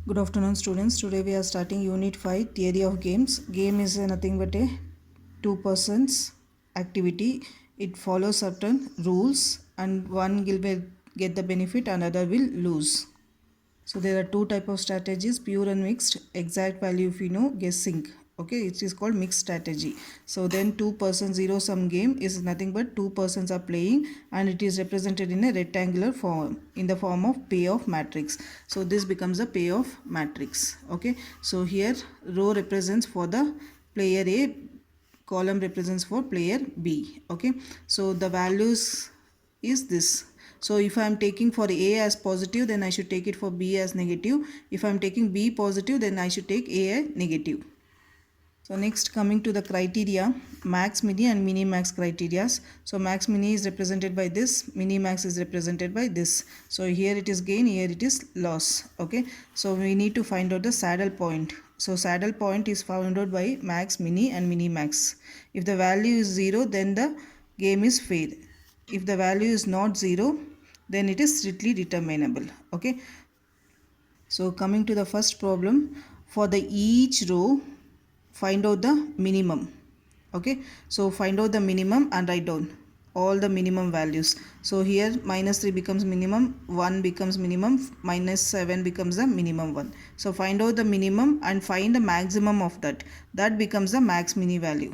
Good afternoon, students. Today we are starting Unit 5 Theory of Games. Game is nothing but a two-person's activity. It follows certain rules and one will get the benefit and other will lose. So there are two type of strategies, pure and mixed. Exact value if you know, guessing. Okay, it is called mixed strategy. So then two-person zero-sum game is nothing but two persons are playing and it is represented in a rectangular form in the form of payoff matrix. So this becomes a payoff matrix. Okay, so here row represents for the player A, column represents for player B. Okay, so the values is this. So if I am taking for A as positive, then I should take it for B as negative. If I am taking B positive, then I should take A as negative. So next, coming to the criteria, max, mini and mini max criteria. So max mini is represented by this, mini max is represented by this. So here it is gain, here it is loss. Okay, so we need to find out the saddle point. So saddle point is found out by max, mini and mini max. If the value is 0, then the game is fair. If the value is not 0, then it is strictly determinable. Okay, so coming to the first problem, for the each row find out the minimum. Okay, so find out the minimum and write down all the minimum values. So here -3 becomes minimum, 1 becomes minimum, -7 becomes the minimum one. So find out the minimum and find the maximum of that becomes the max mini value.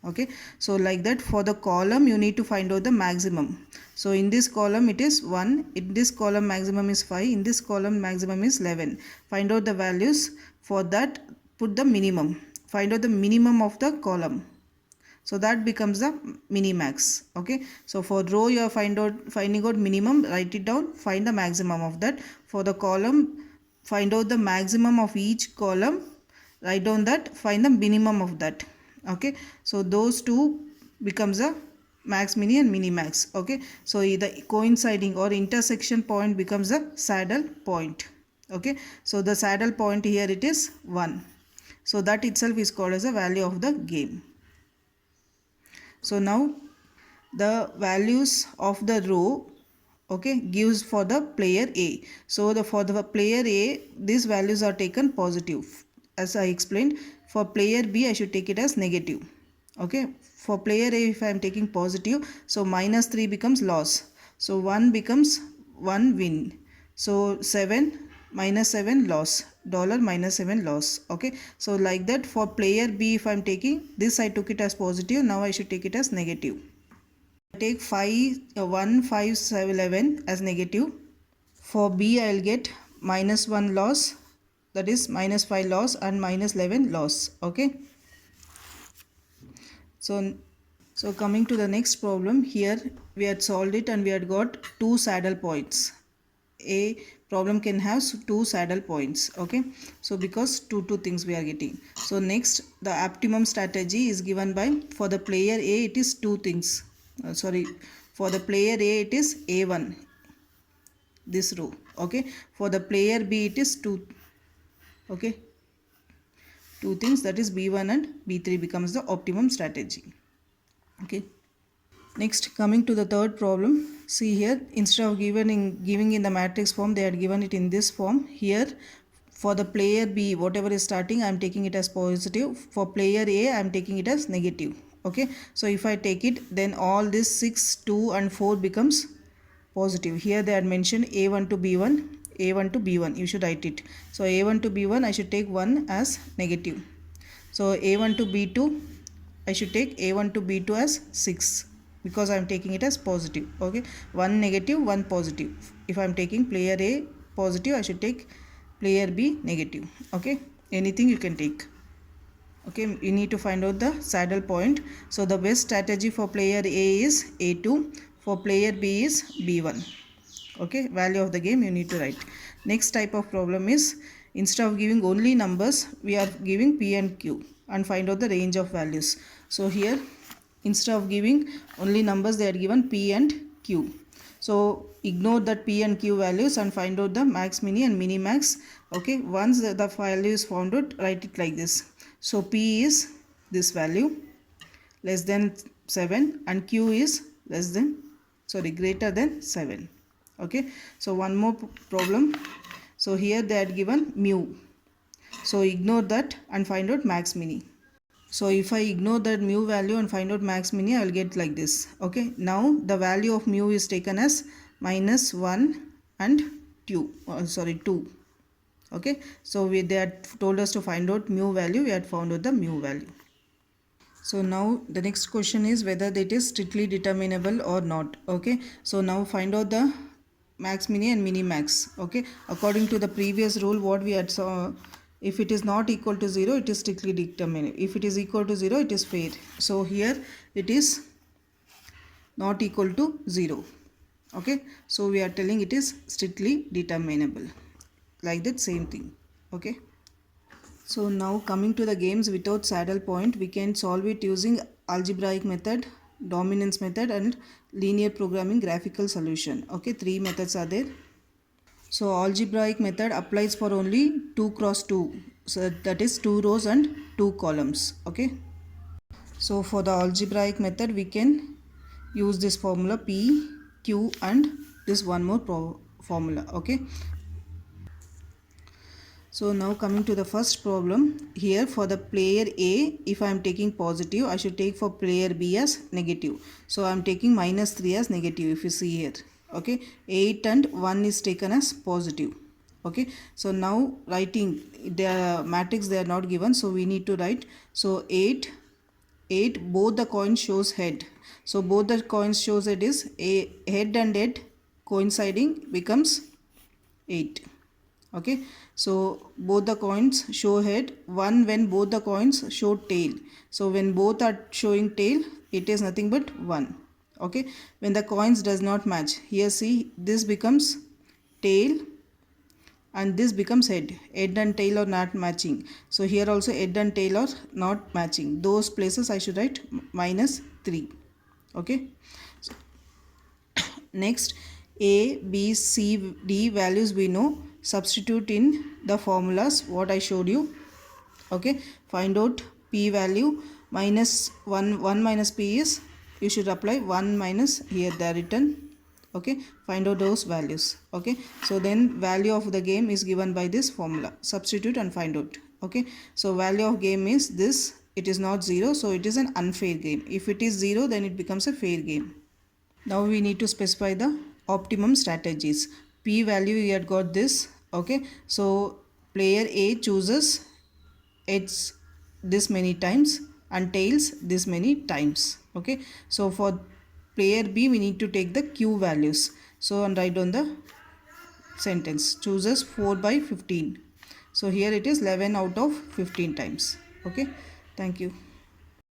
Okay, so like that for the column you need to find out the maximum. So in this column it is 1, in this column maximum is 5, in this column maximum is 11. Find out the values. For that put the minimum, find out the minimum of the column, so that becomes the minimax. Okay, so for row you are finding out minimum, write it down, find the maximum of that. For the column, find out the maximum of each column, write down that, find the minimum of that. Okay, so those two becomes a max mini and mini max. Okay, so the coinciding or intersection point becomes a saddle point. Okay, so the saddle point here it is 1. So that itself is called as a value of the game. So now the values of the row, okay, gives for the player A. So for the player A, these values are taken positive. As I explained, for player B I should take it as negative. Okay, for player A if I am taking positive, so -3 becomes loss. So 1 becomes 1 win. So 7 -7 loss, $-7 loss. Okay, so like that for player B if I am taking this, I took it as positive, now I should take it as negative. I take 1 5 7 11 as negative. For B I will get -1 loss, that is -5 loss, and -11 loss. Okay, so coming to the next problem, here we had solved it and we had got two saddle points. A problem can have two saddle points. Okay, so because two things we are getting. So next, the optimum strategy is given by, for the player A it is two things. For the player A it is A1, this row. Okay, for the player B it is 2. Okay, two things, that is B1 and B3 becomes the optimum strategy. Okay, next, coming to the third problem, see here, instead of giving in the matrix form, they had given it in this form. Here for the player B, whatever is starting, I am taking it as positive. For player A, I am taking it as negative. Okay, so if I take it, then all this 6, 2 and 4 becomes positive. Here they had mentioned A1 to B1, A1 to B1, you should write it. So A1 to B1 I should take 1 as negative. So A1 to B2 I should take A1 to B2 as 6, because I am taking it as positive. Okay, 1 negative, 1 positive. If I am taking player A positive, I should take player B negative. Okay, anything you can take. Okay, you need to find out the saddle point. So the best strategy for player A is A2, for player B is B1. Okay, value of the game you need to write. Next type of problem is, instead of giving only numbers, we are giving P and Q and find out the range of values. So here, instead of giving only numbers, they are given P and Q. So ignore that P and Q values and find out the max mini and mini max. Okay, once the value is found out, write it like this. So P is this value, less than 7, and Q is greater than 7. Okay, so one more problem. So here they had given mu. So ignore that and find out max mini. So if I ignore that mu value and find out max mini, I will get like this. Okay. Now the value of mu is taken as minus 1 and 2. Okay. So they had told us to find out mu value. We had found out the mu value. So now the next question is whether it is strictly determinable or not. Okay. So now find out the max mini and mini max. Okay. According to the previous rule, what we had saw, if it is not equal to 0, it is strictly determinable. If it is equal to 0, it is fair. So here it is not equal to 0. Okay. So we are telling it is strictly determinable. Like that same thing. Okay. So now coming to the games without saddle point, we can solve it using algebraic method, dominance method and linear programming graphical solution. Okay, 3 methods are there. So algebraic method applies for only 2 cross 2. So that is 2 rows and 2 columns. Okay. So for the algebraic method, we can use this formula P, Q and this one more formula. Okay. So now coming to the first problem, here for the player A, if I am taking positive, I should take for player B as negative. So I am taking minus 3 as negative if you see here. Okay, 8 and 1 is taken as positive. Okay, so now writing the matrix, they are not given, so we need to write. So 8, both the coins shows head. So both the coins shows head is a head and head coinciding becomes 8. Okay, so both the coins show head. 1 when both the coins show tail. So when both are showing tail, it is nothing but 1. Okay, when the coins does not match, here see this becomes tail and this becomes head. Head and tail are not matching. So here also head and tail are not matching. Those places I should write minus 3. Okay, so next A, B, C, D values we know. Substitute in the formulas what I showed you. Okay, find out P value. Minus 1 minus P is, you should apply 1 minus, here they are written. Okay, find out those values. Okay, so then value of the game is given by this formula. Substitute and find out. Okay, so value of game is this. It is not 0, so it is an unfair game. If it is 0, then it becomes a fair game. Now we need to specify the optimum strategies. P value, we had got this. Okay, so player A chooses heads this many times and tails this many times. Okay, so for player B, we need to take the Q values. So and write on the sentence, chooses 4 by 15. So here it is 11 out of 15 times. Okay, thank you.